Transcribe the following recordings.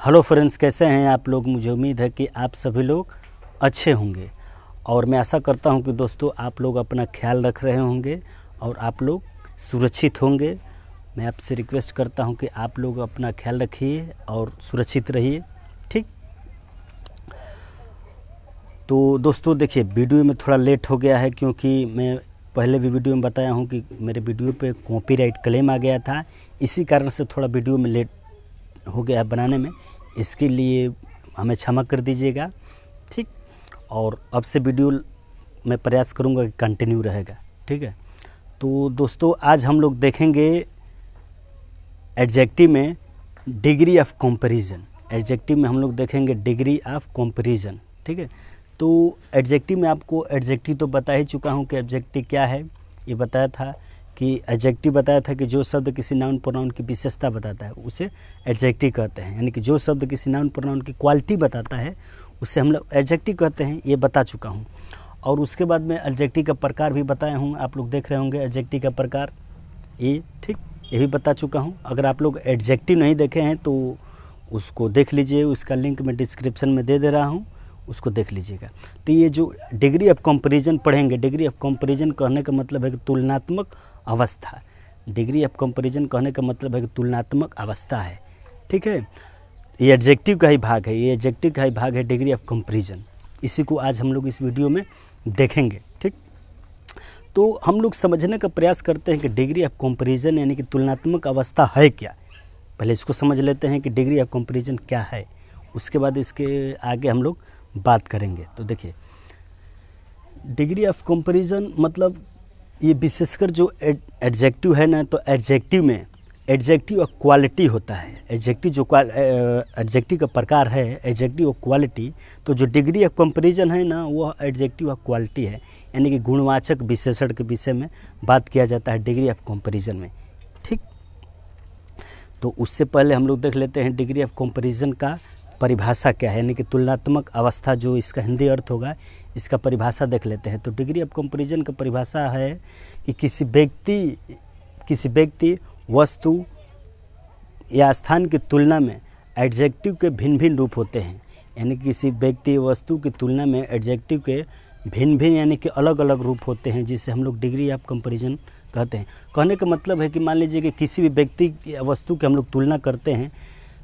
Hello friends, कैसे हैं आप लोग। मुझे उम्मीद है कि आप सभी लोग अच्छे होंगे और मैं आशा करता हूं कि दोस्तों आप लोग अपना ख्याल रख रहे होंगे और आप लोग सुरक्षित होंगे। मैं आपसे रिक्वेस्ट करता हूं कि आप लोग अपना ख्याल रखिए और सुरक्षित रहिए, ठीक। तो दोस्तों देखिए, वीडियो में थोड़ा लेट हो गया है क्योंकि मैं पहले भी वीडियो में बताया हूं कि मेरे वीडियो पे कॉपीराइट क्लेम आ गया था। इसी कारण से थोड़ा वीडियो में लेट हो गया है बनाने में, इसके लिए हमें क्षमा कर दीजिएगा, ठीक। और अब से वीडियो मैं प्रयास करूंगा कि कंटिन्यू रहेगा, ठीक है। तो दोस्तों आज हम लोग देखेंगे एडजेक्टिव में डिग्री ऑफ कंपैरिजन। एडजेक्टिव में हम लोग देखेंगे डिग्री ऑफ कंपैरिजन, ठीक है। तो एडजेक्टिव में आपको एडजेक्टिव तो बता ही चुका हूँ कि एडजेक्टिव क्या है। ये बताया था कि एडजेक्टिव बताया था कि जो शब्द किसी नाउन प्रोनाउन की विशेषता बताता है उसे एडजेक्टिव कहते हैं, यानी कि जो शब्द किसी नाउन प्रोनाउन की क्वालिटी बताता है उसे हम लोग एडजेक्टिव कहते हैं। ये बता चुका हूँ। और उसके बाद में एडजेक्टिव का प्रकार भी बताया हूँ, आप लोग देख रहे होंगे एडजेक्टिव का प्रकार, ये ठीक, ये भी बता चुका हूँ। अगर आप लोग एडजेक्टिव नहीं देखे हैं तो उसको देख लीजिए, उसका लिंक मैं डिस्क्रिप्शन में दे रहा हूँ, उसको देख लीजिएगा। तो ये जो डिग्री ऑफ कंपैरिजन पढ़ेंगे, डिग्री ऑफ कंपैरिजन कहने का मतलब है कि तुलनात्मक अवस्था। डिग्री ऑफ कंपैरिजन कहने का मतलब है कि तुलनात्मक अवस्था है, ठीक है। ये एडजेक्टिव का ही भाग है, ये एडजेक्टिव का ही भाग है डिग्री ऑफ कंपैरिजन। इसी को आज हम लोग इस वीडियो में देखेंगे, ठीक। तो हम लोग समझने का प्रयास करते हैं कि डिग्री ऑफ कंपैरिजन यानी कि तुलनात्मक अवस्था है क्या। पहले इसको समझ लेते हैं कि डिग्री ऑफ कंपैरिजन क्या है, उसके बाद इसके आगे हम लोग बात करेंगे। तो देखिए, डिग्री ऑफ कंपैरिजन मतलब ये विशेषकर जो एडजेक्टिव है ना, तो एडजेक्टिव में एडजेक्टिव और क्वालिटी होता है। एडजेक्टिव जो एडजेक्टिव का प्रकार है एडजेक्टिव और क्वालिटी, तो जो डिग्री ऑफ कंपैरिजन है ना वो एडजेक्टिव और क्वालिटी है, यानी कि गुणवाचक विशेषण के विषय में बात किया जाता है डिग्री ऑफ कंपैरिजन में, ठीक। तो उससे पहले हम लोग देख लेते हैं डिग्री ऑफ कंपैरिजन का परिभाषा क्या है, यानी कि तुलनात्मक अवस्था, जो इसका हिंदी अर्थ होगा, इसका परिभाषा देख लेते हैं। तो डिग्री ऑफ कंपैरिजन का परिभाषा है कि किसी व्यक्ति वस्तु या स्थान की तुलना में एडजेक्टिव के भिन्न भिन्न रूप होते हैं। यानी किसी व्यक्ति वस्तु की तुलना में एडजेक्टिव के भिन्न भिन्न यानी कि अलग अलग रूप होते हैं, जिसे हम लोग डिग्री ऑफ कंपैरिजन कहते हैं। कहने का मतलब है कि मान लीजिए कि किसी भी व्यक्ति वस्तु की हम लोग तुलना करते हैं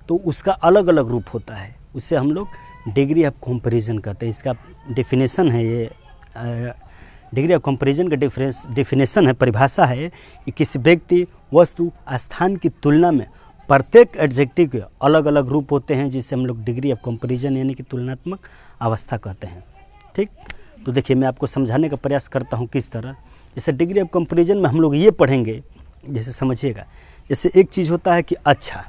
तो उसका अलग अलग रूप होता है, उससे हम लोग डिग्री ऑफ कंपैरिजन कहते हैं। इसका डेफिनेशन है, ये डिग्री ऑफ कंपैरिजन का डेफिनेशन है, परिभाषा है कि किसी व्यक्ति वस्तु स्थान की तुलना में प्रत्येक एडजेक्टिव के अलग अलग रूप होते हैं, जिससे हम लोग डिग्री ऑफ कंपैरिजन यानी कि तुलनात्मक अवस्था कहते हैं, ठीक। तो देखिए, मैं आपको समझाने का प्रयास करता हूँ किस तरह। जैसे डिग्री ऑफ कंपैरिजन में हम लोग ये पढ़ेंगे, जैसे समझिएगा, जैसे एक चीज़ होता है कि अच्छा,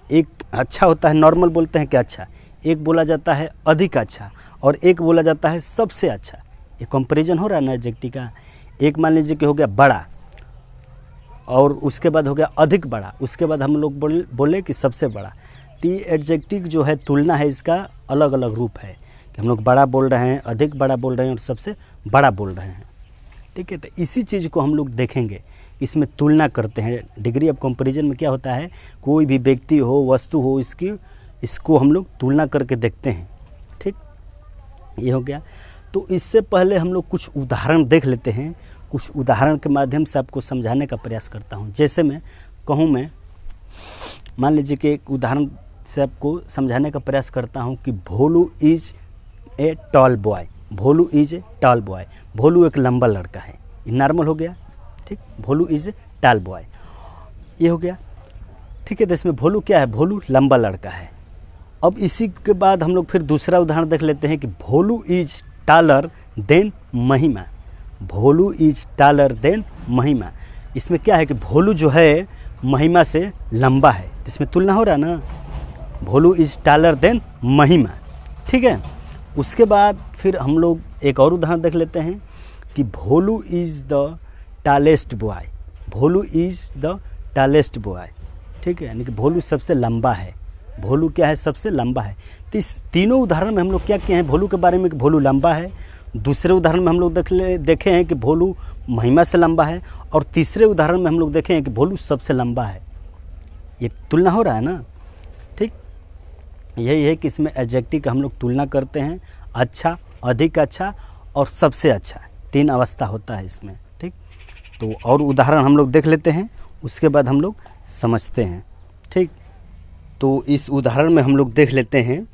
एक अच्छा होता है, नॉर्मल बोलते हैं कि अच्छा, एक बोला जाता है अधिक अच्छा, और एक बोला जाता है सबसे अच्छा। ये कंपैरिजन हो रहा है ना एडजेक्टिव का। एक मान लीजिए कि हो गया बड़ा, और उसके बाद हो गया अधिक बड़ा, उसके बाद हम लोग बोले कि सबसे बड़ा। तो ये एडजेक्टिव जो है तुलना है, इसका अलग अलग रूप है कि हम लोग बड़ा बोल रहे हैं, अधिक बड़ा बोल रहे हैं और सबसे बड़ा बोल रहे हैं, ठीक है। तो इसी चीज़ को हम लोग देखेंगे, इसमें तुलना करते हैं। डिग्री ऑफ कंपैरिजन में क्या होता है, कोई भी व्यक्ति हो वस्तु हो, इसको हम लोग तुलना करके देखते हैं, ठीक। ये हो गया। तो इससे पहले हम लोग कुछ उदाहरण देख लेते हैं। कुछ उदाहरण के माध्यम से आपको समझाने का प्रयास करता हूँ। जैसे मैं कहूँ, मैं मान लीजिए कि एक उदाहरण से आपको समझाने का प्रयास करता हूँ कि Bholu is a tall boy. Bholu is a tall boy, Bholu एक लंबा लड़का है, ये नॉर्मल हो गया, ठीक। Bholu is a tall boy, ये हो गया, ठीक है। तो इसमें भोलू क्या है, भोलू लंबा लड़का है। अब इसी के बाद हम लोग फिर दूसरा उदाहरण देख लेते हैं कि भोलू इज टॉलर देन महिमा। भोलू इज टॉलर देन महिमा, इसमें क्या है कि भोलू जो है महिमा से लंबा है, इसमें तुलना हो रहा है ना, भोलू इज टॉलर देन महिमा, ठीक है। उसके बाद फिर हम लोग एक और उदाहरण देख लेते हैं कि Bholu is the tallest boy. Bholu is the tallest boy, ठीक है, यानी कि भोलू सबसे लंबा है। भोलू क्या है, सबसे लंबा है। तो इस तीनों उदाहरण में हम लोग क्या किए हैं, भोलू के बारे में कि भोलू लंबा है। दूसरे उदाहरण में हम लोग देखे हैं कि भोलू महिमा से लंबा है, और तीसरे उदाहरण में हम लोग देखे हैं कि भोलू सबसे लंबा है। ये तुलना हो रहा है ना, ठीक। यही है कि इसमें एडजेक्टिव का हम लोग तुलना करते हैं, अच्छा, अधिक अच्छा और सबसे अच्छा, 3 अवस्था होता है इसमें। ठीक, तो और उदाहरण हम लोग देख लेते हैं, उसके बाद हम लोग समझते हैं। ठीक, तो इस उदाहरण में हम लोग देख लेते हैं।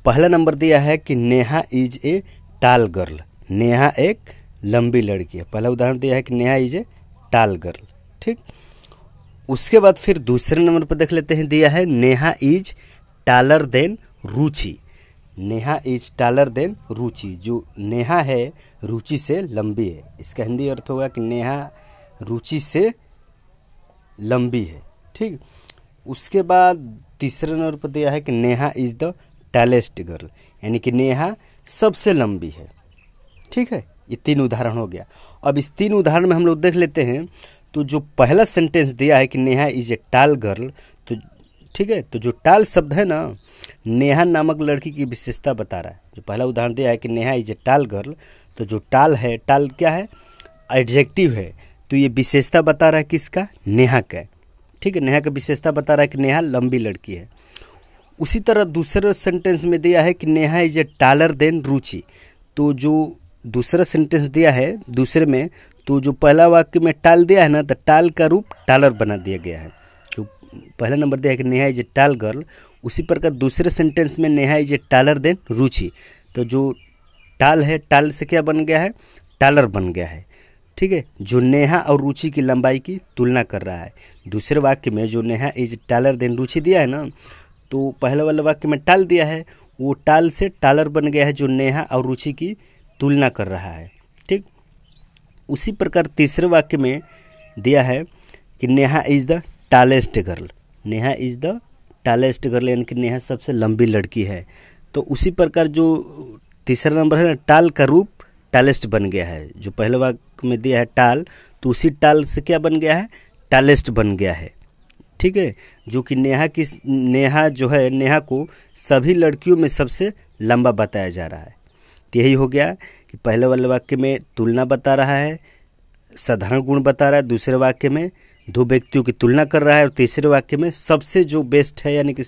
पहला नंबर दिया है कि नेहा इज ए टाल गर्ल, नेहा एक लंबी लड़की है। पहला उदाहरण दिया है कि नेहा इज ए टाल गर्ल। ठीक, उसके बाद फिर दूसरे नंबर पर देख लेते हैं, दिया है Neha is taller than Ruchi, Neha is taller than Ruchi, जो नेहा है रुचि से लंबी है। इसका हिंदी अर्थ होगा कि नेहा रुचि से लंबी है। ठीक, उसके बाद तीसरे नंबर पर दिया है कि Neha is the tallest girl, यानी कि नेहा सबसे लंबी है। ठीक है, ये 3 उदाहरण हो गया। अब इस 3 उदाहरण में हम लोग देख लेते हैं। तो जो पहला सेंटेंस दिया है कि नेहा इज ए टाल गर्ल, तो ठीक है, तो जो टाल शब्द है ना, नेहा नामक लड़की की विशेषता बता रहा है। जो पहला उदाहरण दिया है कि नेहा इज ए टाल गर्ल, तो जो टाल है, टाल क्या है, एडजेक्टिव है, तो ये विशेषता बता रहा है किसका, नेहा का। ठीक है, नेहा का विशेषता बता रहा है कि नेहा लंबी लड़की है। उसी तरह दूसरे सेंटेंस में दिया है कि Neha is a taller than Ruchi, तो जो दूसरा सेंटेंस दिया है दूसरे में, तो जो पहला वाक्य में टाल दिया है ना, तो टाल का रूप टालर बना दिया गया है। जो पहला नंबर दिया है कि नेहा इज ए टाल गर्ल, उसी प्रकार दूसरे सेंटेंस में Neha is a taller than Ruchi, तो जो टाल है, टाल से क्या बन गया है, टालर बन गया है। ठीक है, जो नेहा और रुचि की लंबाई की तुलना कर रहा है। दूसरे वाक्य में जो नेहा इज टालर देन रुचि दिया है ना, तो पहले वाले वाक्य में टाल दिया है, वो टाल से टालर बन गया है, जो नेहा और रुचि की तुलना कर रहा है। ठीक, उसी प्रकार तीसरे वाक्य में दिया है कि Neha is the tallest girl, Neha is the tallest girl, यानी कि नेहा सबसे लंबी लड़की है। तो उसी प्रकार जो तीसरा नंबर है ना, टाल का रूप टालेस्ट बन गया है। जो पहले वाक्य में दिया है टाल, तो उसी टाल से क्या बन गया है, टालेस्ट बन गया है। ठीक है, जो कि नेहा जो है, नेहा को सभी लड़कियों में सबसे लंबा बताया जा रहा है। तो यही हो गया कि पहले वाले वाक्य में तुलना बता रहा है, साधारण गुण बता रहा है, दूसरे वाक्य में 2 व्यक्तियों की तुलना कर रहा है, और तीसरे वाक्य में सबसे जो बेस्ट है, यानी कि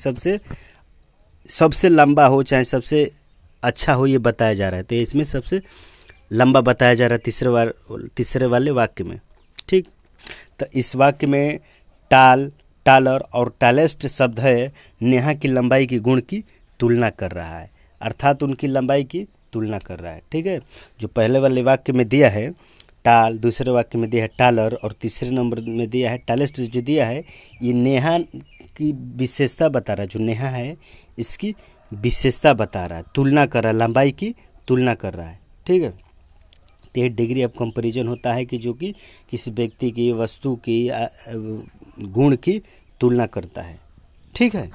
सबसे लंबा हो चाहे सबसे अच्छा हो, ये बताया जा रहा है। तो इसमें सबसे लंबा बताया जा रहा है तीसरे वाले वाक्य में। ठीक, तो इस वाक्य में टाल, टालर और टालेस्ट शब्द है नेहा की लंबाई की गुण की तुलना कर रहा है, अर्थात उनकी लंबाई की तुलना कर रहा है। ठीक है, जो पहले वाले वाक्य में दिया है टाल, दूसरे वाक्य में दिया है टालर, और तीसरे नंबर में दिया है टालेस्ट, जो दिया है ये नेहा की विशेषता बता रहा है। जो नेहा है इसकी विशेषता बता रहा है, तुलना कर रहा है, लंबाई की तुलना कर रहा है। ठीक है, तो ये डिग्री ऑफ कंपैरिजन होता है कि जो कि किसी व्यक्ति की, वस्तु की, गुण की तुलना करता है। ठीक है,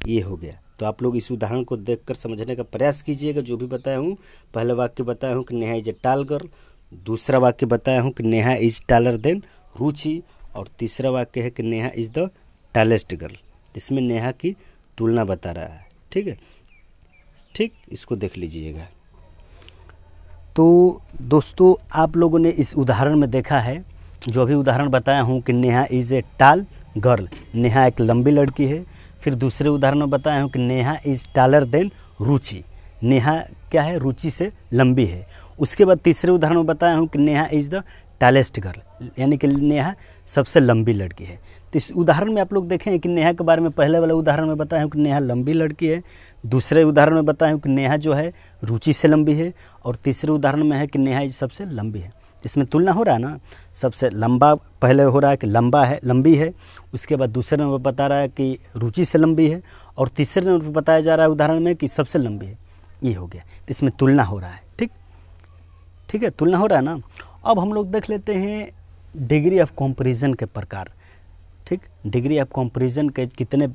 ये हो गया। तो आप लोग इस उदाहरण को देखकर समझने का प्रयास कीजिएगा। जो भी बताया हूँ, पहला वाक्य बताया हूँ कि नेहा इज ए टाल गर्ल, दूसरा वाक्य बताया हूँ कि नेहा इज टालर देन रुचि, और तीसरा वाक्य है कि Neha is the tallest girl. इसमें नेहा की तुलना बता रहा है। ठीक है, ठीक, इसको देख लीजिएगा। तो दोस्तों, आप लोगों ने इस उदाहरण में देखा है, जो अभी उदाहरण बताया हूँ कि नेहा इज़ ए टाल गर्ल, नेहा एक लंबी लड़की है। फिर दूसरे उदाहरण में बताया हूँ कि Neha is taller than Ruchi, Neha क्या है, रुचि से लंबी है। उसके बाद तीसरे उदाहरण में बताया हूँ कि Neha is the tallest girl, यानी कि नेहा सबसे लंबी लड़की है। तो इस उदाहरण में आप लोग देखें कि नेहा के बारे में पहले वाले उदाहरण में बताया हूँ कि नेहा लंबी लड़की है, दूसरे उदाहरण में बताया हूँ कि नेहा जो है रुचि से लंबी है, और तीसरे उदाहरण में है कि नेहा सबसे लंबी है। इसमें तुलना हो रहा है ना, सबसे लंबा पहले हो रहा है कि लंबी है, उसके बाद दूसरे नंबर बता रहा है कि रुचि से लंबी है, और तीसरे नंबर बताया जा रहा है उदाहरण में कि सबसे लंबी है। ये हो गया, तो इसमें तुलना हो रहा है। ठीक है, तुलना हो रहा है ना। अब हम लोग देख लेते हैं डिग्री ऑफ कंपैरिजन के प्रकार। ठीक, डिग्री ऑफ कंपैरिजन के कितने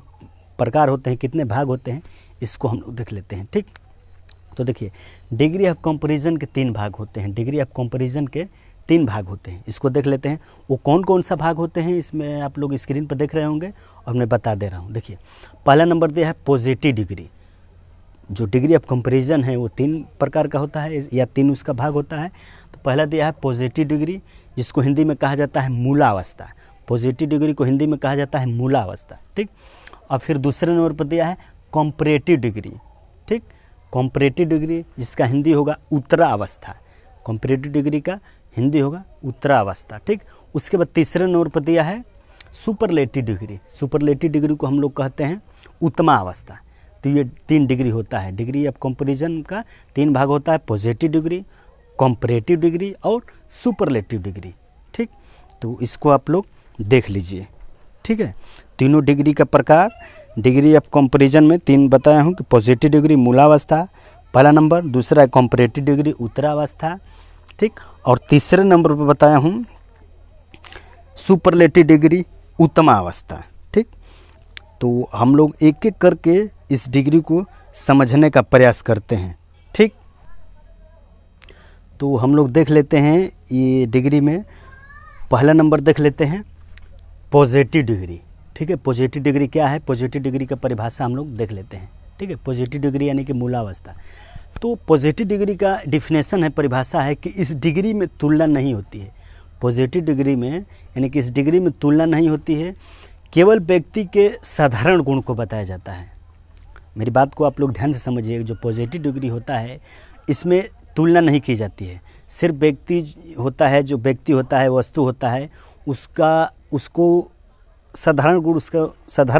प्रकार होते हैं, कितने भाग होते हैं, इसको हम लोग देख लेते हैं। ठीक, तो देखिए डिग्री ऑफ कंपैरिजन के 3 भाग होते हैं। डिग्री ऑफ कंपैरिजन के 3 भाग होते हैं, इसको देख लेते हैं। वो कौन कौन सा भाग होते हैं, इसमें आप लोग स्क्रीन पर देख रहे होंगे और मैं बता दे रहा हूँ। देखिए, पहला नंबर दिया है पॉजिटिव डिग्री। जो डिग्री ऑफ कंपैरिजन है वो 3 प्रकार का होता है, या 3 उसका भाग होता है। तो पहला दिया है पॉजिटिव डिग्री, जिसको हिंदी में कहा जाता है मूलावस्था। पॉजिटिव डिग्री को हिंदी में कहा जाता है मूलावस्था। ठीक, और फिर दूसरे नंबर पर दिया है कॉम्परेटिव डिग्री। ठीक, कॉम्परेटिव डिग्री जिसका हिंदी होगा उत्तरावस्था। कॉम्परेटिव डिग्री का हिंदी होगा उत्तरावस्था। ठीक, उसके बाद तीसरे नंबर पर दिया है सुपरलेटिव डिग्री। सुपरलेटिव डिग्री को हम लोग कहते हैं उत्तमा अवस्था। तो ये 3 डिग्री होता है। डिग्री ऑफ कंपैरिजन का 3 भाग होता है, पॉजिटिव डिग्री, कॉम्परेटिव डिग्री और सुपरलेटिव डिग्री। ठीक, तो इसको आप लोग देख लीजिए। ठीक है, तीनों डिग्री का प्रकार डिग्री ऑफ कंपैरिजन में 3 बताया हूँ कि पॉजिटिव डिग्री मूलावस्था पहला नंबर, दूसरा है कॉम्परेटिव डिग्री उत्तरावस्था। ठीक, और तीसरे नंबर पर बताया हूँ सुपरलेटिव डिग्री उत्तमा अवस्था। ठीक, तो हम लोग एक एक करके इस डिग्री को समझने का प्रयास करते हैं। ठीक, तो हम लोग देख लेते हैं ये डिग्री में पहला नंबर देख लेते हैं पॉजिटिव डिग्री। ठीक है, पॉजिटिव डिग्री क्या है, पॉजिटिव डिग्री का परिभाषा हम लोग देख लेते हैं। ठीक है, पॉजिटिव डिग्री यानी कि मूलावस्था। तो पॉजिटिव डिग्री का डिफिनेशन है, परिभाषा है कि इस डिग्री में तुलना नहीं होती है। पॉजिटिव डिग्री में यानी कि इस डिग्री में तुलना नहीं होती है, केवल व्यक्ति के साधारण गुण को बताया जाता है। मेरी बात को आप लोग ध्यान से समझिए। जो पॉजिटिव डिग्री होता है इसमें तुलना नहीं की जाती है, सिर्फ व्यक्ति होता है, जो व्यक्ति होता है, वस्तु होता है, उसको साधारण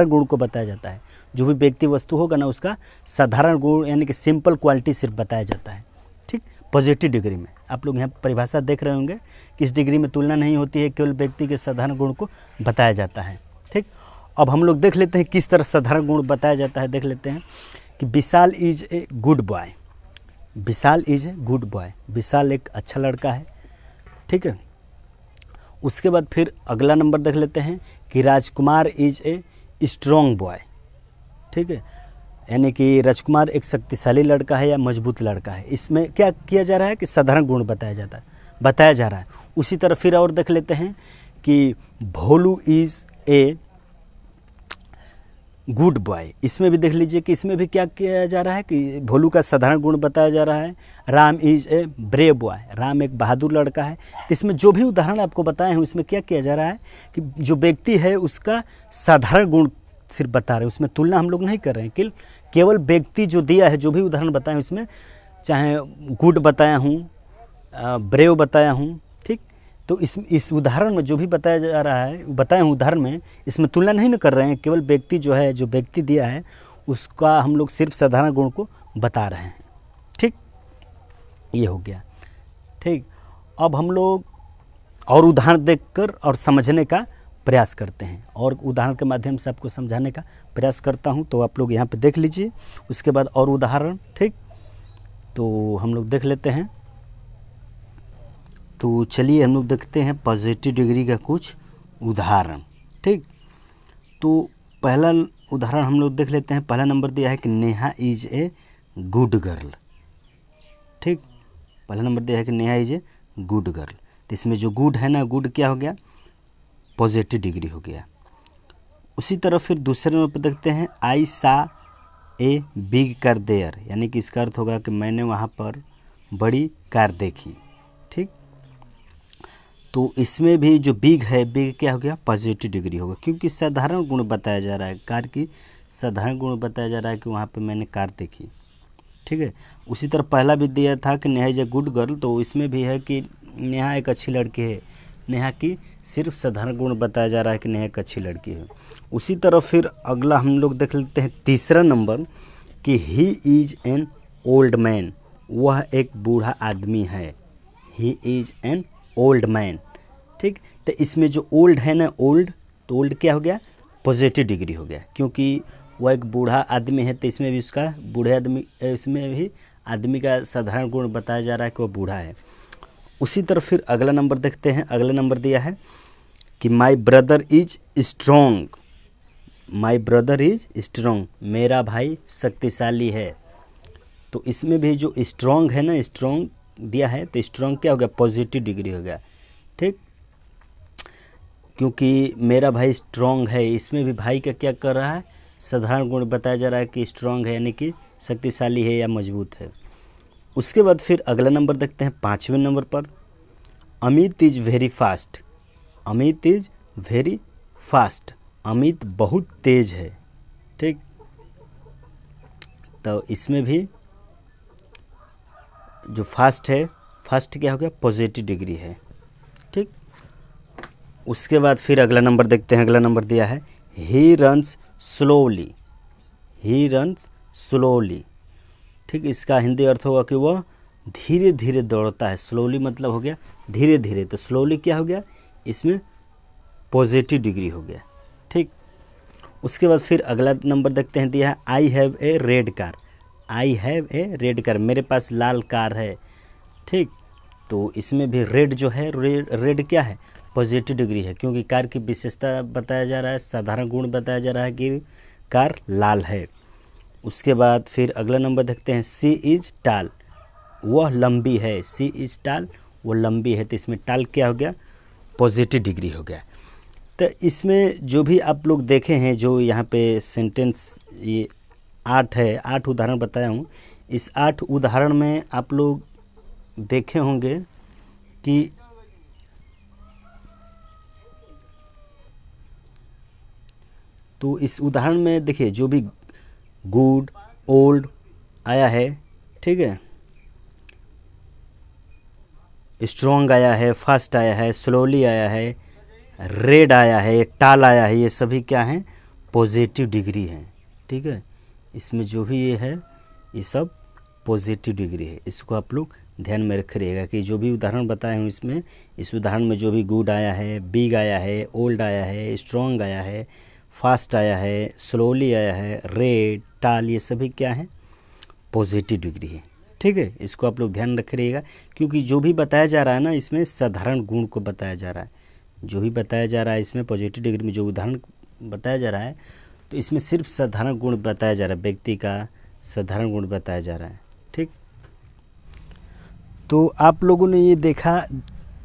गुण को बताया जाता है। जो भी व्यक्ति वस्तु होगा ना उसका साधारण गुण यानी कि सिंपल क्वालिटी सिर्फ बताया जाता है। ठीक, पॉजिटिव डिग्री में आप लोग यहाँ परिभाषा देख रहे होंगे कि इस डिग्री में तुलना नहीं होती है, केवल व्यक्ति के साधारण गुण को बताया जाता है। ठीक, अब हम लोग देख लेते हैं किस तरह साधारण गुण बताया जाता है। देख लेते हैं कि Vishal is a good boy. Vishal is a good boy, Vishal एक अच्छा लड़का है। ठीक है, उसके बाद फिर अगला नंबर देख लेते हैं कि राजकुमार इज ए स्ट्रॉन्ग बॉय। ठीक है, यानी कि राजकुमार एक शक्तिशाली लड़का है या मजबूत लड़का है। इसमें क्या किया जा रहा है कि साधारण गुण बताया जा रहा है। उसी तरह फिर और देख लेते हैं कि Bholu is a good boy. इसमें भी देख लीजिए कि इसमें भी क्या किया जा रहा है कि भोलू का साधारण गुण बताया जा रहा है। Ram is a brave boy, Ram एक बहादुर लड़का है। तो इसमें जो भी उदाहरण आपको बताए हैं उसमें क्या किया जा रहा है कि जो व्यक्ति है उसका साधारण गुण सिर्फ बता रहे हैं, उसमें तुलना हम लोग नहीं कर रहे हैं कि केवल व्यक्ति जो दिया है, जो भी उदाहरण बताए हैं उसमें चाहे गुड बताया हूँ, ब्रेव बताया हूँ। ठीक, तो इस उदाहरण में जो भी बताया जा रहा है, बताए हुए उदाहरण में इसमें तुलना नहीं न कर रहे हैं, केवल व्यक्ति जो है, जो व्यक्ति दिया है उसका हम लोग सिर्फ साधारण गुण को बता रहे हैं। ठीक, ये हो गया। ठीक, अब हम लोग और उदाहरण देखकर और समझने का प्रयास करते हैं, और उदाहरण के माध्यम से आपको समझाने का प्रयास करता हूं। तो आप लोग यहाँ पे देख लीजिए, उसके बाद और उदाहरण। ठीक, तो हम लोग देख लेते हैं। तो चलिए हम लोग देखते हैं पॉजिटिव डिग्री का कुछ उदाहरण। ठीक, तो पहला उदाहरण हम लोग देख लेते हैं। पहला नंबर दिया है कि Neha is a good girl. ठीक, पहला नंबर दिया है कि Neha is a good girl. तो इसमें जो गुड है ना, गुड क्या हो गया, पॉजिटिव डिग्री हो गया। उसी तरह फिर दूसरे नंबर पर देखते हैं आई सा ए बिग कार देयर, यानी कि इसका अर्थ होगा कि मैंने वहाँ पर बड़ी कार देखी। ठीक, तो इसमें भी जो बिग है, बिग क्या हो गया, पॉजिटिव डिग्री होगा, क्योंकि साधारण गुण बताया जा रहा है, कार की साधारण गुण बताया जा रहा है कि वहाँ पे मैंने कार देखी। ठीक है, उसी तरह पहला भी दिया था कि Neha is a good girl, तो इसमें भी है कि नेहा एक अच्छी लड़की है। नेहा की सिर्फ साधारण गुण बताया जा रहा है कि नेहा एक अच्छी लड़की है। उसी तरह फिर अगला हम लोग देख लेते हैं तीसरा नंबर कि he is an old man, वह एक बूढ़ा आदमी है। He is an old man. ठीक, तो इसमें जो ओल्ड है ना, ओल्ड, तो ओल्ड क्या हो गया, पॉजिटिव डिग्री हो गया, क्योंकि वह एक बूढ़ा आदमी है। तो इसमें भी उसका बूढ़े आदमी, इसमें भी आदमी का साधारण गुण बताया जा रहा है कि वह बूढ़ा है। उसी तरह फिर अगला नंबर देखते हैं। अगला नंबर दिया है कि my brother is strong. My brother is strong, मेरा भाई शक्तिशाली है। तो इसमें भी जो स्ट्रॉन्ग है ना, स्ट्रॉन्ग दिया है, तो स्ट्रॉन्ग क्या हो गया, पॉजिटिव डिग्री हो गया। ठीक, क्योंकि मेरा भाई स्ट्रॉन्ग है, इसमें भी भाई का क्या कर रहा है, साधारण गुण बताया जा रहा है कि स्ट्रॉन्ग है, यानी कि शक्तिशाली है या मजबूत है। उसके बाद फिर अगला नंबर देखते हैं 5वें नंबर पर, Amit is very fast. Amit is very fast, Amit बहुत तेज है। ठीक, तो इसमें भी जो फर्स्ट क्या हो गया, पॉजिटिव डिग्री है। ठीक, उसके बाद फिर अगला नंबर देखते हैं। अगला नंबर दिया है he runs slowly, he runs slowly. ठीक, इसका हिंदी अर्थ होगा कि वह धीरे धीरे दौड़ता है। स्लोली मतलब हो गया धीरे धीरे, तो स्लोली क्या हो गया, इसमें पॉजिटिव डिग्री हो गया। ठीक, उसके बाद फिर अगला नंबर देखते हैं, दिया है I have a red car, I have a red car, मेरे पास लाल कार है। ठीक, तो इसमें भी रेड जो है, रेड क्या है, पॉजिटिव डिग्री है, क्योंकि कार की विशेषता बताया जा रहा है, साधारण गुण बताया जा रहा है कि कार लाल है। उसके बाद फिर अगला नंबर देखते हैं सी इज टाल, वह लंबी है, सी इज टाल, वो लंबी है, तो इसमें टाल क्या हो गया, पॉजिटिव डिग्री हो गया। तो इसमें जो भी आप लोग देखे हैं, जो यहाँ पे सेंटेंस ये 8 है, 8 उदाहरण बताया हूँ। इस 8 उदाहरण में आप लोग देखे होंगे कि तो इस उदाहरण में देखिए जो भी गुड, ओल्ड आया है, ठीक है, स्ट्रॉन्ग आया है, फास्ट आया है, स्लोली आया है, रेड आया है, टाल आया है, ये सभी क्या हैं, पॉजिटिव डिग्री हैं। ठीक है, इसमें जो भी ये है ये सब पॉजिटिव डिग्री है। इसको आप लोग ध्यान में रख रहिएगा कि जो भी उदाहरण बताए हूँ इसमें, इस उदाहरण में जो भी गुड आया है, बिग आया है, ओल्ड आया है, स्ट्रॉन्ग आया है, फास्ट आया है, स्लोली आया है, रेड, टाल, ये सभी क्या है, पॉजिटिव डिग्री है। ठीक है, इसको आप लोग ध्यान रख रहिएगा, क्योंकि जो भी बताया जा रहा है ना, इसमें साधारण गुण को बताया जा रहा है। जो भी बताया जा रहा है इसमें पॉजिटिव डिग्री में जो उदाहरण बताया जा रहा है, तो इसमें सिर्फ साधारण गुण बताया जा रहा है, व्यक्ति का साधारण गुण बताया जा रहा है। ठीक, तो आप लोगों ने ये देखा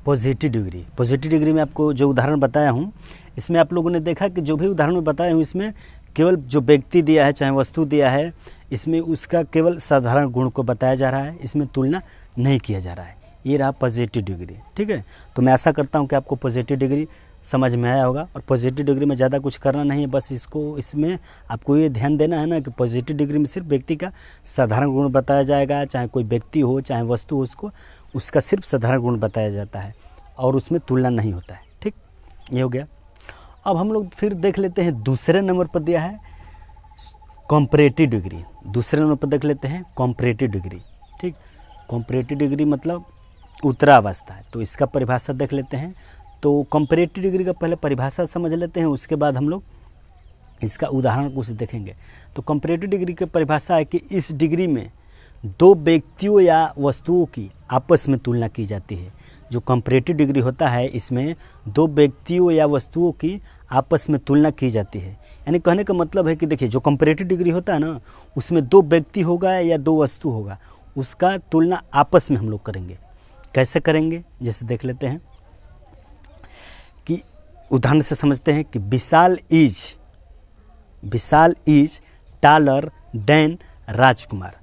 पॉजिटिव डिग्री। पॉजिटिव डिग्री में आपको जो उदाहरण बताया हूँ, इसमें आप लोगों ने देखा कि जो भी उदाहरण में बताया हूँ, इसमें केवल जो व्यक्ति दिया है चाहे वस्तु दिया है, इसमें उसका केवल साधारण गुण को बताया जा रहा है, इसमें तुलना नहीं किया जा रहा है। ये रहा पॉजिटिव डिग्री। ठीक है, तो मैं आशा करता हूँ कि आपको पॉजिटिव डिग्री समझ में आया होगा। और पॉजिटिव डिग्री में ज़्यादा कुछ करना नहीं है, बस इसमें आपको ये ध्यान देना है ना कि पॉजिटिव डिग्री में सिर्फ व्यक्ति का साधारण गुण बताया जाएगा, चाहे कोई व्यक्ति हो चाहे वस्तु हो, उसका सिर्फ साधारण गुण बताया जाता है और उसमें तुलना नहीं होता है। ठीक, ये हो गया। अब हम लोग फिर देख लेते हैं दूसरे नंबर पर दिया है कॉम्परेटिव डिग्री। दूसरे नंबर पर देख लेते हैं कॉम्परेटिव डिग्री। ठीक, कॉम्परेटिव डिग्री मतलब उत्तरावस्था है, तो इसका परिभाषा देख लेते हैं। तो कॉम्परेटिव डिग्री का पहले परिभाषा समझ लेते हैं, उसके बाद हम लोग इसका उदाहरण कुछ देखेंगे। तो कॉम्परेटिव डिग्री की परिभाषा है कि इस डिग्री में दो व्यक्तियों या वस्तुओं की आपस में तुलना की जाती है। जो कॉम्परेटिव डिग्री होता है, इसमें दो व्यक्तियों या वस्तुओं की आपस में तुलना की जाती है। यानी कहने का मतलब है कि देखिए, जो कॉम्परेटिव डिग्री होता है ना, उसमें दो व्यक्ति होगा या दो वस्तु होगा, उसका तुलना आपस में हम लोग करेंगे। कैसे करेंगे, जैसे देख लेते हैं कि उदाहरण से समझते हैं कि Vishal is taller than Rajkumar.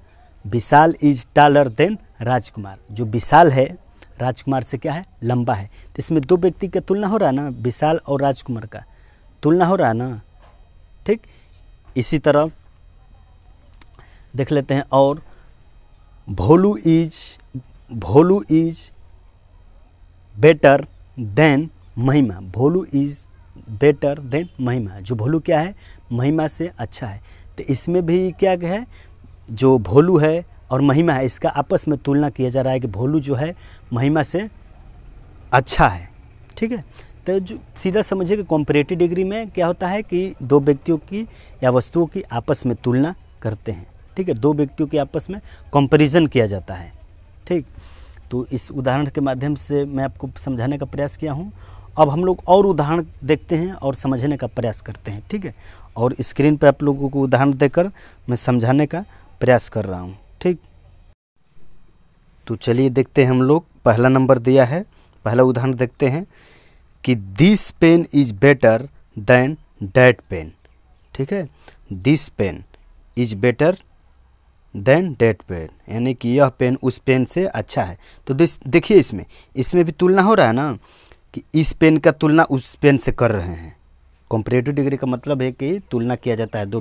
Vishal is taller than Rajkumar. जो विशाल है राजकुमार से क्या है, लंबा है। तो इसमें दो व्यक्ति का तुलना हो रहा है ना, विशाल और राजकुमार का तुलना हो रहा है ना। ठीक, इसी तरह देख लेते हैं और भोलू इज बेटर देन महिमा। भोलू इज बेटर देन महिमा। जो भोलू क्या है, महिमा से अच्छा है। तो इसमें भी क्या है, जो भोलू है और महिमा है, इसका आपस में तुलना किया जा रहा है कि भोलू जो है महिमा से अच्छा है। ठीक है, तो जो सीधा समझिए कि कॉम्परेटिव डिग्री में क्या होता है कि दो व्यक्तियों की या वस्तुओं की आपस में तुलना करते हैं। ठीक है, दो व्यक्तियों के आपस में कंपैरिजन किया जाता है। ठीक, तो इस उदाहरण के माध्यम से मैं आपको समझाने का प्रयास किया हूँ। अब हम लोग और उदाहरण देखते हैं और समझने का प्रयास करते हैं। ठीक है, और स्क्रीन पर आप लोगों को उदाहरण देकर मैं समझाने का प्रयास कर रहा हूँ। ठीक, तो चलिए देखते हैं हम लोग। पहला नंबर दिया है, पहला उदाहरण देखते हैं कि this pen is better than that pen. ठीक है, this pen is better than that pen, यानी कि यह पेन उस पेन से अच्छा है। तो देखिए इसमें भी तुलना हो रहा है ना, कि इस पेन का तुलना उस पेन से कर रहे हैं। कॉम्परेटिव डिग्री का मतलब है कि तुलना किया जाता है दो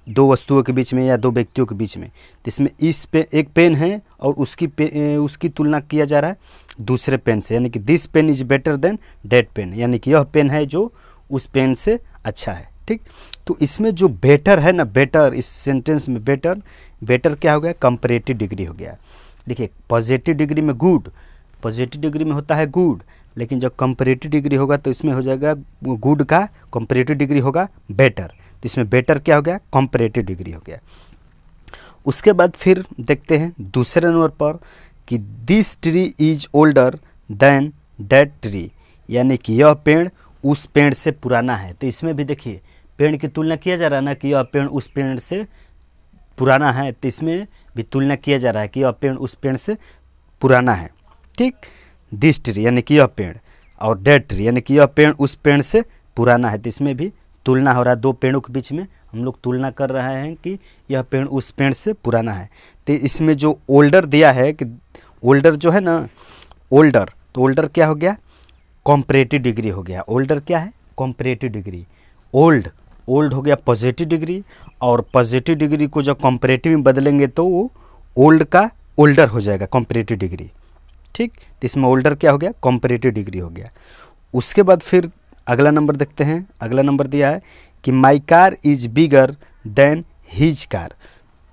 दो वस्तुओं के बीच में या दो व्यक्तियों के बीच में, तो इसमें एक पेन है और उसकी तुलना किया जा रहा है दूसरे पेन से, यानी कि this pen is better than that pen, यानी कि यह पेन है जो उस पेन से अच्छा है। ठीक, तो इसमें जो बेटर है ना, बेटर, इस सेंटेंस में बेटर क्या हो गया, कंपैरेटिव डिग्री हो गया। देखिए पॉजिटिव डिग्री में गुड, पॉजिटिव डिग्री में होता है गुड, लेकिन जब कंपैरेटिव डिग्री होगा तो इसमें हो जाएगा गुड का कंपैरेटिव डिग्री होगा बेटर, तो इसमें बेटर क्या हो गया, कंपैरेटिव डिग्री हो गया। उसके बाद फिर देखते हैं दूसरे नंबर पर कि this tree is older than that tree, यानी कि यह पेड़ उस पेड़ से पुराना है। तो इसमें भी देखिए पेड़ की तुलना किया जा रहा है ना कि यह पेड़ उस पेड़ से पुराना है, तो इसमें भी तुलना किया जा रहा है कि यह पेड़ उस पेड़ से पुराना है। ठीक, दिस ट्री यानी कि यह पेड़, और डेट ट्री यानी कि यह पेड़ उस पेड़ से पुराना है, तो इसमें भी तुलना हो रहा है, दो पेड़ों के बीच में हम लोग तुलना कर रहे हैं कि यह पेड़ उस पेड़ से पुराना है। तो इसमें जो ओल्डर दिया है कि ओल्डर जो है ना, ओल्डर, तो ओल्डर क्या हो गया, कंपैरेटिव डिग्री हो गया। ओल्डर क्या है, कंपैरेटिव डिग्री। ओल्ड हो गया पॉजिटिव डिग्री, और पॉजिटिव डिग्री को जब कंपैरेटिव में बदलेंगे तो वो ओल्ड का ओल्डर हो जाएगा कंपैरेटिव डिग्री। ठीक, तो इसमें ओल्डर क्या हो गया, कंपैरेटिव डिग्री हो गया। उसके बाद फिर अगला नंबर देखते हैं। अगला नंबर दिया है कि my car is bigger than his car,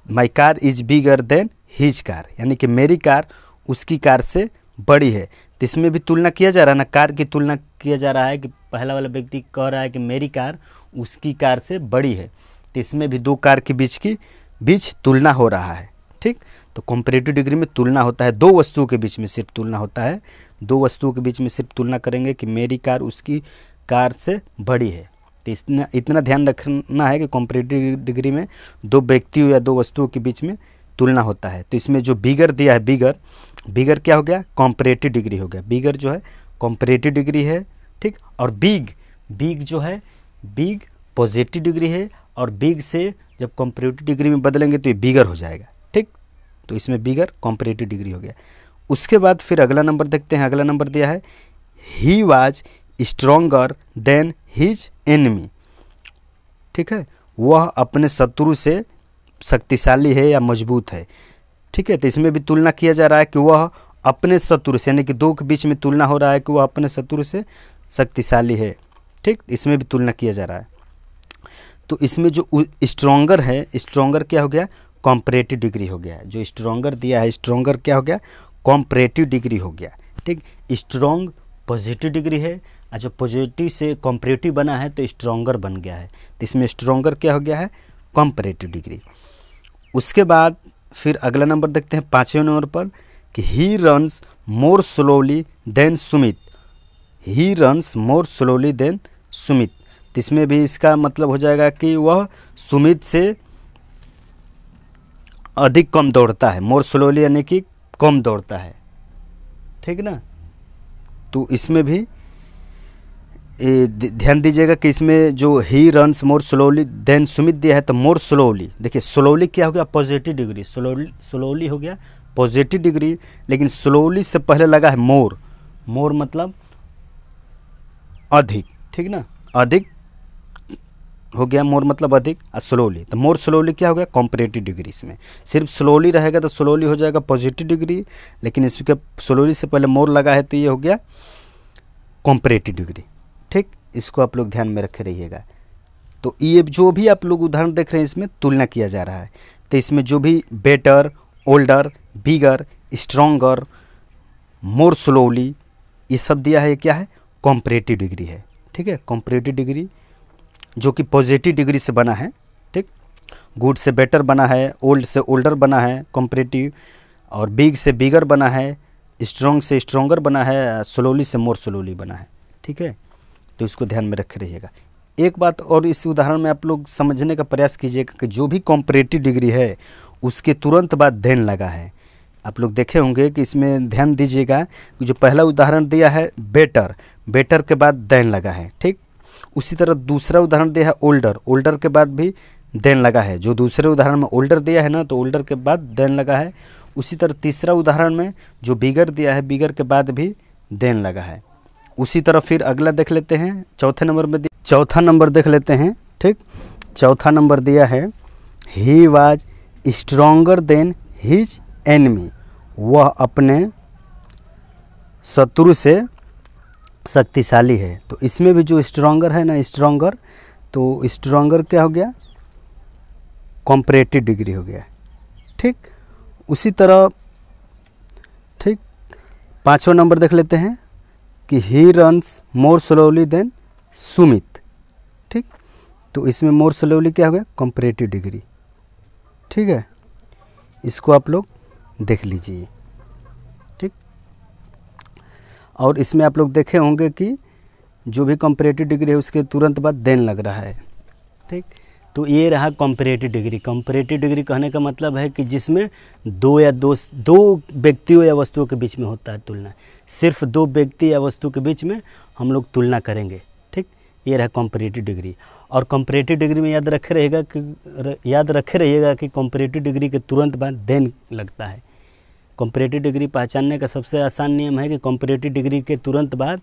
my car is bigger than his car, यानी कि मेरी कार उसकी कार से बड़ी है। तो इसमें भी तुलना किया जा रहा है ना, कार की तुलना किया जा रहा है कि पहला वाला व्यक्ति कह रहा है कि मेरी कार उसकी कार से बड़ी है, तो इसमें भी दो कार के बीच तुलना हो रहा है। ठीक, तो कंपैरेटिव डिग्री में तुलना होता है दो वस्तुओं के बीच में, सिर्फ तुलना होता है दो वस्तुओं के बीच में, सिर्फ तुलना करेंगे कि मेरी कार उसकी कार से बड़ी है। तो इतना ध्यान रखना है कि कंपैरेटिव डिग्री में दो व्यक्तियों या दो वस्तुओं के बीच में तुलना होता है। तो इसमें जो बिगर दिया है, बिगर क्या हो गया, कंपैरेटिव डिग्री हो गया। बिगर जो है कंपैरेटिव डिग्री है। ठीक, और बिग जो है, बिग पॉजिटिव डिग्री है, और बिग से जब कंपैरेटिव डिग्री में बदलेंगे तो ये बिगर हो जाएगा। ठीक, तो इसमें बिगर कंपैरेटिव डिग्री हो गया। उसके बाद फिर अगला नंबर देखते हैं। अगला नंबर दिया है he was stronger than his enemy. ठीक है, वह अपने शत्रु से शक्तिशाली है या मजबूत है। ठीक है, तो इसमें भी तुलना किया जा रहा है कि वह अपने शत्रु से, यानी कि दो के बीच में तुलना हो रहा है कि वह अपने शत्रु से शक्तिशाली है। ठीक, इसमें भी तुलना किया जा रहा है। तो इसमें जो स्ट्रॉन्गर है, स्ट्रॉन्गर क्या हो गया, कंपैरेटिव डिग्री हो गया। जो स्ट्रॉन्गर दिया है, स्ट्रॉन्गर क्या हो गया, कंपैरेटिव डिग्री हो गया। ठीक, स्ट्रॉन्ग पॉजिटिव डिग्री है, और जो पॉजिटिव से कंपैरेटिव बना है तो स्ट्रॉन्गर बन गया है, तो इसमें स्ट्रॉन्गर क्या हो गया है, कंपैरेटिव डिग्री। उसके बाद फिर अगला नंबर देखते हैं 5वें नंबर पर कि he runs more slowly than Sumit, he runs more slowly than Sumit. तो इसमें भी इसका मतलब हो जाएगा कि वह सुमित से अधिक कम दौड़ता है। मोर स्लोली यानी कि कम दौड़ता है। ठीक ना, तो इसमें भी ध्यान दीजिएगा कि इसमें जो he runs more slowly than Sumit दिया है, तो मोर स्लोली, देखिए स्लोली क्या हो गया, पॉजिटिव डिग्री, स्लोली हो गया पॉजिटिव डिग्री, लेकिन स्लोली से पहले लगा है मोर, मोर मतलब अधिक। ठीक ना, अधिक हो गया, मोर मतलब अधिक, और स्लोली, तो मोर स्लोली क्या हो गया, कंपैरेटिव डिग्री। इसमें सिर्फ स्लोली रहेगा तो स्लोली हो जाएगा पॉजिटिव डिग्री, लेकिन इसके स्लोली से पहले मोर लगा है तो ये हो गया कंपैरेटिव डिग्री। ठीक, इसको आप लोग ध्यान में रखे रहिएगा। तो ये जो भी आप लोग उदाहरण देख रहे हैं इसमें तुलना किया जा रहा है। तो इसमें जो भी बेटर, ओल्डर, बिगर, स्ट्रॉन्गर, मोर स्लोली, ये सब दिया है, ये क्या है, कंपैरेटिव डिग्री है। ठीक है, कंपैरेटिव डिग्री जो कि पॉजिटिव डिग्री से बना है। ठीक, गुड से बेटर बना है, ओल्ड से ओल्डर बना है कंपैरेटिव, और बिग से बिगर बना है, स्ट्रॉन्ग से स्ट्रॉन्गर बना है, स्लोली से मोर स्लोली बना है। ठीक है, तो इसको ध्यान में रखे रहिएगा। एक बात और इस उदाहरण में आप लोग समझने का प्रयास कीजिएगा कि जो भी कंपैरेटिव डिग्री है उसके तुरंत बाद देन लगा है। आप लोग देखे होंगे कि इसमें ध्यान दीजिएगा कि जो पहला उदाहरण दिया है बेटर, बेटर के बाद देन लगा है। ठीक, उसी तरह दूसरा उदाहरण दिया है ओल्डर, ओल्डर के बाद भी देन लगा है। जो दूसरे उदाहरण में ओल्डर दिया है ना, तो ओल्डर के बाद देन लगा है। उसी तरह तीसरा उदाहरण में जो बिगर दिया है, बिगर के बाद भी देन लगा है। उसी तरह फिर अगला देख लेते हैं, चौथा नंबर देख लेते हैं। ठीक, चौथा नंबर दिया है he was stronger then his enemy, वह अपने शत्रु से शक्तिशाली है। तो इसमें भी जो स्ट्रोंगर है ना, स्ट्रोंगर, तो स्ट्रोंगर क्या हो गया, कंपैरेटिव डिग्री हो गया। ठीक, उसी तरह ठीक 5वां नंबर देख लेते हैं कि he runs more slowly than Sumit. ठीक, तो इसमें मोर स्लोली क्या हो गया, कंपैरेटिव डिग्री। ठीक है, इसको आप लोग देख लीजिए। ठीक, और इसमें आप लोग देखे होंगे कि जो भी कंपैरेटिव डिग्री है उसके तुरंत बाद देन लग रहा है। ठीक, तो ये रहा कंपैरेटिव डिग्री। कंपैरेटिव डिग्री कहने का मतलब है कि जिसमें दो व्यक्तियों या वस्तुओं के बीच में होता है तुलना, सिर्फ दो व्यक्ति या वस्तु के बीच में हम लोग तुलना करेंगे। ठीक, ये रहा कंपैरेटिव डिग्री। और कंपैरेटिव डिग्री में याद रखे रहिएगा कि कंपैरेटिव डिग्री के तुरंत बाद देन लगता है। कंपैरेटिव डिग्री पहचानने का सबसे आसान नियम है कि कंपैरेटिव डिग्री के तुरंत बाद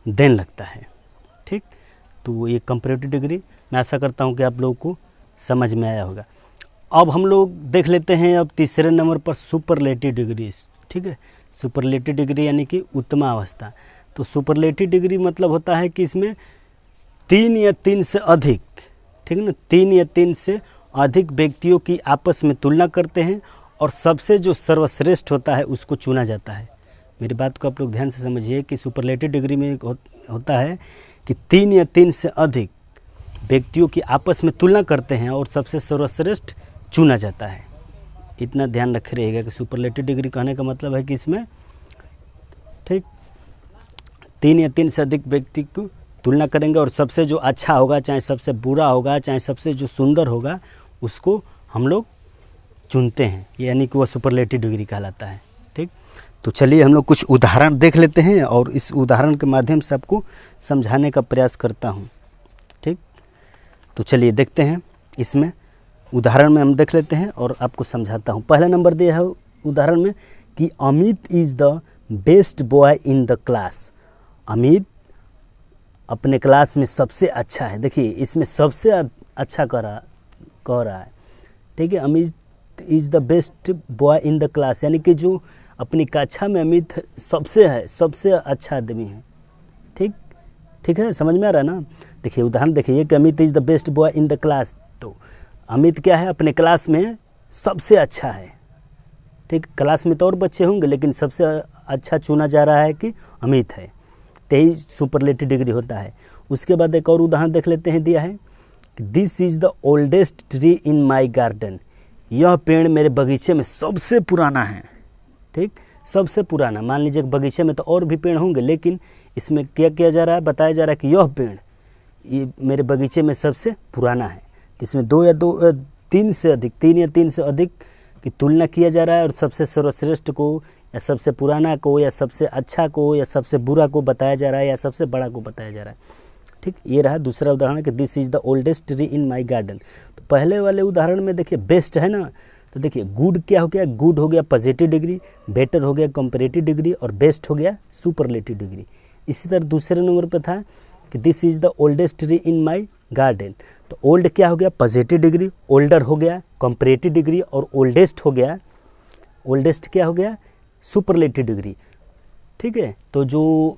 देन लगता है। ठीक, तो ये कंपैरेटिव डिग्री, मैं आशा करता हूँ कि आप लोगों को समझ में आया होगा। अब हम लोग देख लेते हैं अब तीसरे नंबर पर सुपरलेटिव डिग्री। ठीक है, सुपरलेटिव डिग्री यानी कि उत्तमावस्था। तो सुपरलेटिव डिग्री मतलब होता है कि इसमें 3 या 3 से अधिक, ठीक है ना, 3 या 3 से अधिक व्यक्तियों की आपस में तुलना करते हैं और सबसे जो सर्वश्रेष्ठ होता है उसको चुना जाता है। मेरी बात को आप लोग ध्यान से समझिए कि सुपरलेटिव डिग्री में होता है कि 3 या 3 से अधिक व्यक्तियों की आपस में तुलना करते हैं और सबसे सर्वश्रेष्ठ चुना जाता है। इतना ध्यान रखे रहिएगा कि सुपरलेटिव डिग्री कहने का मतलब है कि इसमें ठीक 3 या 3 से अधिक व्यक्ति को तुलना करेंगे और सबसे जो अच्छा होगा, चाहे सबसे बुरा होगा, चाहे सबसे जो सुंदर होगा, उसको हम लोग चुनते हैं, यानी कि वह सुपरलेटिव डिग्री कहलाता है। ठीक, तो चलिए हम लोग कुछ उदाहरण देख लेते हैं और इस उदाहरण के माध्यम से आपको समझाने का प्रयास करता हूँ। ठीक, तो चलिए देखते हैं। इसमें उदाहरण में हम देख लेते हैं और आपको समझाता हूँ। पहला नंबर दिया है उदाहरण में कि Amit is the best boy in the class. Amit अपने क्लास में सबसे अच्छा है। देखिए इसमें सबसे अच्छा कह रहा है। ठीक है, Amit is the best boy in the class, यानी कि जो अपनी कक्षा में अमित सबसे अच्छा आदमी है। ठीक है, समझ में आ रहा है ना। देखिए उदाहरण देखिए कि Amit is the best boy in the class. तो अमित क्या है, अपने क्लास में सबसे अच्छा है। ठीक, क्लास में तो और बच्चे होंगे लेकिन सबसे अच्छा चुना जा रहा है कि अमित है। तो यही सुपरलेटिव डिग्री होता है। उसके बाद एक और उदाहरण देख लेते हैं। दिया है कि this is the oldest tree in my garden. यह पेड़ मेरे बगीचे में सबसे पुराना है। ठीक, सबसे पुराना। मान लीजिए बगीचे में तो और भी पेड़ होंगे लेकिन इसमें क्या किया जा रहा है, बताया जा रहा है कि यह पेड़ ये मेरे बगीचे में सबसे पुराना है। इसमें 3 या 3 से अधिक की तुलना किया जा रहा है और सबसे सर्वश्रेष्ठ को या सबसे पुराना को या सबसे अच्छा को या सबसे बुरा को बताया जा रहा है या सबसे बड़ा को बताया जा रहा है। ठीक, ये रहा दूसरा उदाहरण कि this is the oldest tree in my garden. तो पहले वाले उदाहरण में देखिए बेस्ट है ना, तो देखिए गुड क्या हो गया, गुड हो गया पॉजिटिव डिग्री, बेटर हो गया कंपैरेटिव डिग्री और बेस्ट हो गया सुपरलेटिव डिग्री। इसी तरह दूसरे नंबर पर था कि this is the oldest tree in my garden. तो ओल्ड क्या हो गया, पॉजिटिव डिग्री, ओल्डर हो गया कंपैरेटिव डिग्री और ओल्डेस्ट क्या हो गया सुपरलेटिव डिग्री। ठीक है, तो जो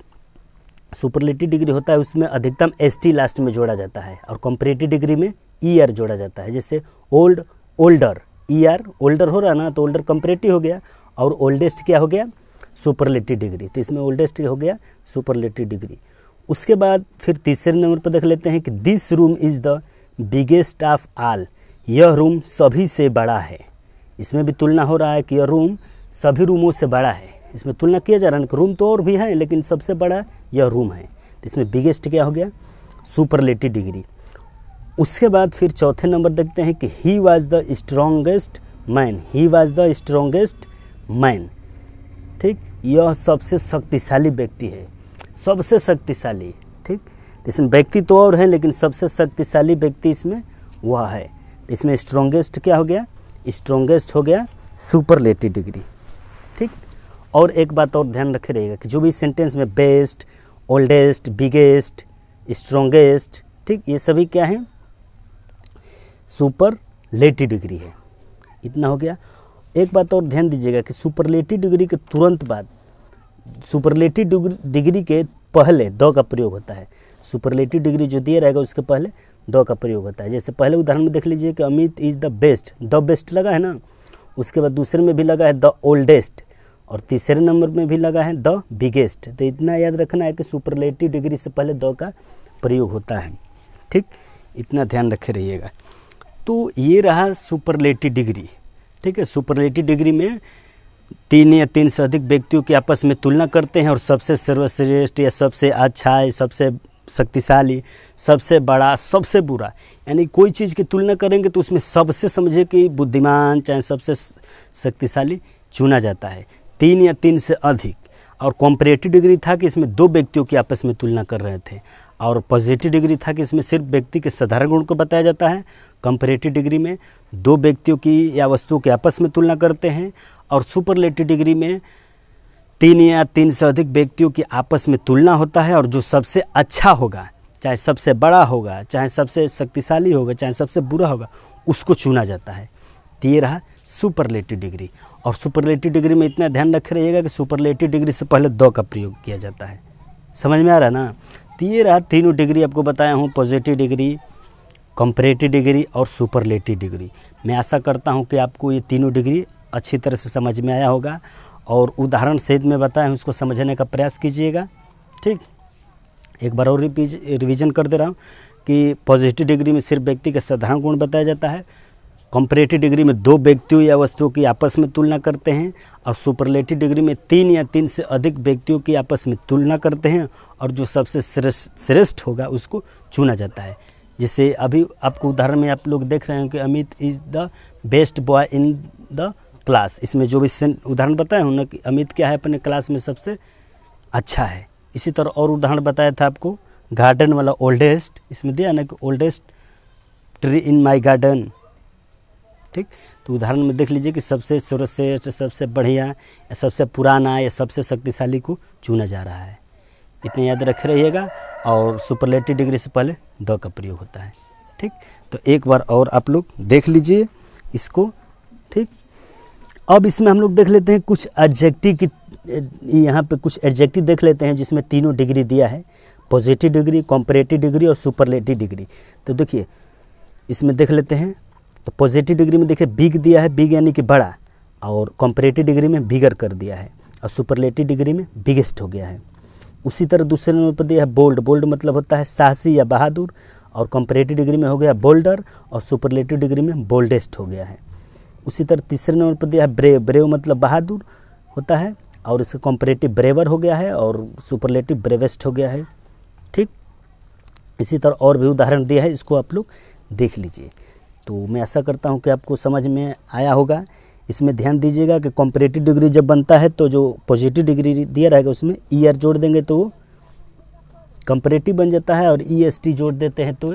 सुपरलेटिव डिग्री होता है उसमें अधिकतम एसटी लास्ट में जोड़ा जाता है और कंपैरेटिव डिग्री में ईआर जोड़ा जाता है। जैसे ओल्डर ईआर ओल्डर हो रहा ना, तो ओल्डर कंपैरेटिव हो गया और ओल्डेस्ट क्या हो गया सुपरलेटिव डिग्री। तो इसमें ओल्डेस्ट हो गया सुपरलेटिव डिग्री। उसके बाद फिर तीसरे नंबर पर देख लेते हैं कि this room is the biggest of all. यह रूम सभी से बड़ा है। इसमें भी तुलना हो रहा है कि यह रूम सभी रूमों से बड़ा है। इसमें तुलना किया जा रहा है कि रूम तो और भी है लेकिन सबसे बड़ा यह रूम है। तो इसमें बिगेस्ट क्या हो गया सुपरलेटिव डिग्री। उसके बाद फिर चौथे नंबर देखते हैं कि he was the strongest man. ठीक, यह सबसे शक्तिशाली व्यक्ति है, सबसे शक्तिशाली। ठीक, तो इसमें व्यक्ति तो और है लेकिन सबसे शक्तिशाली व्यक्ति इसमें वह है। तो इसमें स्ट्रॉन्गेस्ट क्या हो गया, स्ट्रॉन्गेस्ट हो गया सुपरलेटिव डिग्री। ठीक, और एक बात और ध्यान रखे रहेगा कि जो भी सेंटेंस में बेस्ट, ओल्डेस्ट, बिगेस्ट, स्ट्रॉन्गेस्ट, ठीक, ये सभी क्या हैं सुपर सुपरलेटिव डिग्री है। इतना हो गया। एक बात और ध्यान दीजिएगा कि सुपरलेटिव डिग्री के तुरंत बाद, सुपरलेटिव डिग्री के पहले द का प्रयोग होता है। सुपरलेटिव डिग्री जो दिया रहेगा उसके पहले द का प्रयोग होता है। जैसे पहले उदाहरण में देख लीजिए कि Amit is the best, the best लगा है ना, उसके बाद दूसरे में भी लगा है द ओल्डेस्ट, और तीसरे नंबर में भी लगा है द बिगेस्ट। तो इतना याद रखना है कि सुपरलेटिव डिग्री से पहले द का प्रयोग होता है। ठीक, इतना ध्यान रखे रहिएगा। तो ये रहा सुपरलेटिव डिग्री। ठीक है, सुपरलेटिव डिग्री में 3 या 3 से अधिक व्यक्तियों की आपस में तुलना करते हैं और सबसे सर्वश्रेष्ठ या सबसे अच्छा या सबसे शक्तिशाली, सबसे बड़ा, सबसे बुरा, यानी कोई चीज़ की तुलना करेंगे तो उसमें सबसे समझे कि बुद्धिमान चाहे सबसे शक्तिशाली चुना जाता है। 3 या 3 से अधिक। और कॉम्परेटिव डिग्री था कि इसमें 2 व्यक्तियों की आपस में तुलना कर रहे थे। और पॉजिटिव डिग्री था कि इसमें सिर्फ व्यक्ति के साधारण गुण को बताया जाता है। कंपैरेटिव डिग्री में 2 व्यक्तियों की या वस्तुओं के आपस में तुलना करते हैं। और सुपरलेटिव डिग्री में 3 या 3 से अधिक व्यक्तियों की आपस में तुलना होता है और जो सबसे अच्छा होगा, चाहे सबसे बड़ा होगा, चाहे सबसे शक्तिशाली होगा, चाहे सबसे बुरा होगा, उसको चुना जाता है। तो ये रहा सुपरलेटिव डिग्री। और सुपरलेटिव डिग्री में इतना ध्यान रखे रहिएगा कि सुपरलेटिव डिग्री से पहले द का प्रयोग किया जाता है। समझ में आ रहा ना। तो ये रहा तीनों डिग्री आपको बताया हूँ, पॉजिटिव डिग्री, कंपैरेटिव डिग्री और सुपरलेटिव डिग्री। मैं आशा करता हूँ कि आपको ये तीनों डिग्री अच्छी तरह से समझ में आया होगा और उदाहरण सहित में बताया हूँ, उसको समझने का प्रयास कीजिएगा। ठीक, एक बार और रिवीजन कर दे रहा हूँ कि पॉजिटिव डिग्री में सिर्फ व्यक्ति का साधारण गुण बताया जाता है। कंपैरेटिव डिग्री में 2 व्यक्तियों या वस्तुओं की आपस में तुलना करते हैं। और सुपरलेटिव डिग्री में 3 या 3 से अधिक व्यक्तियों की आपस में तुलना करते हैं और जो सबसे श्रेष्ठ होगा उसको चुना जाता है। जैसे अभी आपको उदाहरण में आप लोग देख रहे हैं कि Amit is the best boy in the class. इसमें जो भी उदाहरण बताया हूँ ना कि अमित क्या है, अपने क्लास में सबसे अच्छा है। इसी तरह और उदाहरण बताया था आपको गार्डन वाला, ओल्डेस्ट, इसमें दिया ना कि oldest tree in my garden. ठीक, तो उदाहरण में देख लीजिए कि सबसे सर्वश्रेष्ठ, सबसे बढ़िया या सबसे पुराना या सबसे शक्तिशाली को चुना जा रहा है। इतने याद रखे रहिएगा। और सुपरलेटिव डिग्री से पहले द का प्रयोग होता है। ठीक, तो एक बार और आप लोग देख लीजिए इसको। ठीक, अब इसमें हम लोग देख लेते हैं कुछ एडजेक्टिव की, यहाँ पे कुछ एडजेक्टिव देख लेते हैं जिसमें तीनों डिग्री दिया है, पॉजिटिव डिग्री, कंपैरेटिव डिग्री और सुपरलेटिव डिग्री। तो देखिए इसमें देख लेते हैं। तो पॉजिटिव डिग्री में देखिए बिग दिया है, बिग यानी कि बड़ा, और कंपैरेटिव डिग्री में बिगर कर दिया है, और सुपरलेटिव डिग्री में बिगेस्ट हो गया है। उसी तरह दूसरे नंबर पर दिया है बोल्ड, बोल्ड मतलब होता है साहसी या बहादुर, और कंपैरेटिव डिग्री में हो गया बोल्डर, और सुपरलेटिव डिग्री में बोल्डेस्ट हो गया है। उसी तरह तीसरे नंबर पर दिया है ब्रेव, ब्रेव मतलब बहादुर होता है, और इसका कंपैरेटिव ब्रेवर हो गया है और सुपरलेटिव ब्रेवेस्ट हो गया है। ठीक, इसी तरह और भी उदाहरण दिया है, इसको आप लोग देख लीजिए। तो मैं आशा करता हूँ कि आपको समझ में आया होगा। इसमें ध्यान दीजिएगा कि कंपैरेटिव डिग्री जब बनता है तो जो पॉजिटिव डिग्री दिया रहेगा उसमें ईयर जोड़ देंगे तो वो कंपैरेटिव बन जाता है, और EST जोड़ देते हैं तो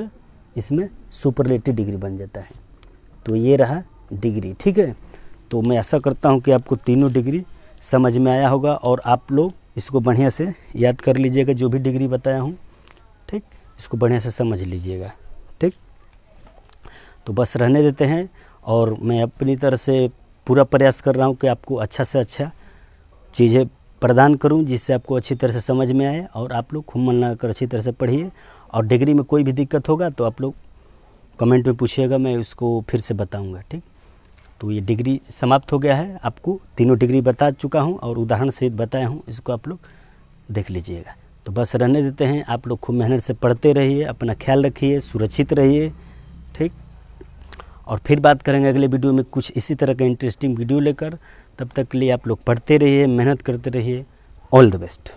इसमें सुपरलेटिव डिग्री बन जाता है। तो ये रहा डिग्री। ठीक है, तो मैं आशा करता हूँ कि आपको तीनों डिग्री समझ में आया होगा और आप लोग इसको बढ़िया से याद कर लीजिएगा। जो भी डिग्री बताया हूँ, ठीक, इसको बढ़िया से समझ लीजिएगा। ठीक, तो बस रहने देते हैं, और मैं अपनी तरह से पूरा प्रयास कर रहा हूँ कि आपको अच्छा से अच्छा चीज़ें प्रदान करूँ जिससे आपको अच्छी तरह से समझ में आए, और आप लोग खूब मन लगाकर अच्छी तरह से पढ़िए। और डिग्री में कोई भी दिक्कत होगा तो आप लोग कमेंट में पूछिएगा, मैं उसको फिर से बताऊँगा। ठीक, तो ये डिग्री समाप्त हो गया है। आपको तीनों डिग्री बता चुका हूँ और उदाहरण सहित बताया हूँ, इसको आप लोग देख लीजिएगा। तो बस रहने देते हैं। आप लोग खूब मेहनत से पढ़ते रहिए, अपना ख्याल रखिए, सुरक्षित रहिए। ठीक, और फिर बात करेंगे अगले वीडियो में कुछ इसी तरह का इंटरेस्टिंग वीडियो लेकर। तब तक के लिए आप लोग पढ़ते रहिए, मेहनत करते रहिए। All the best.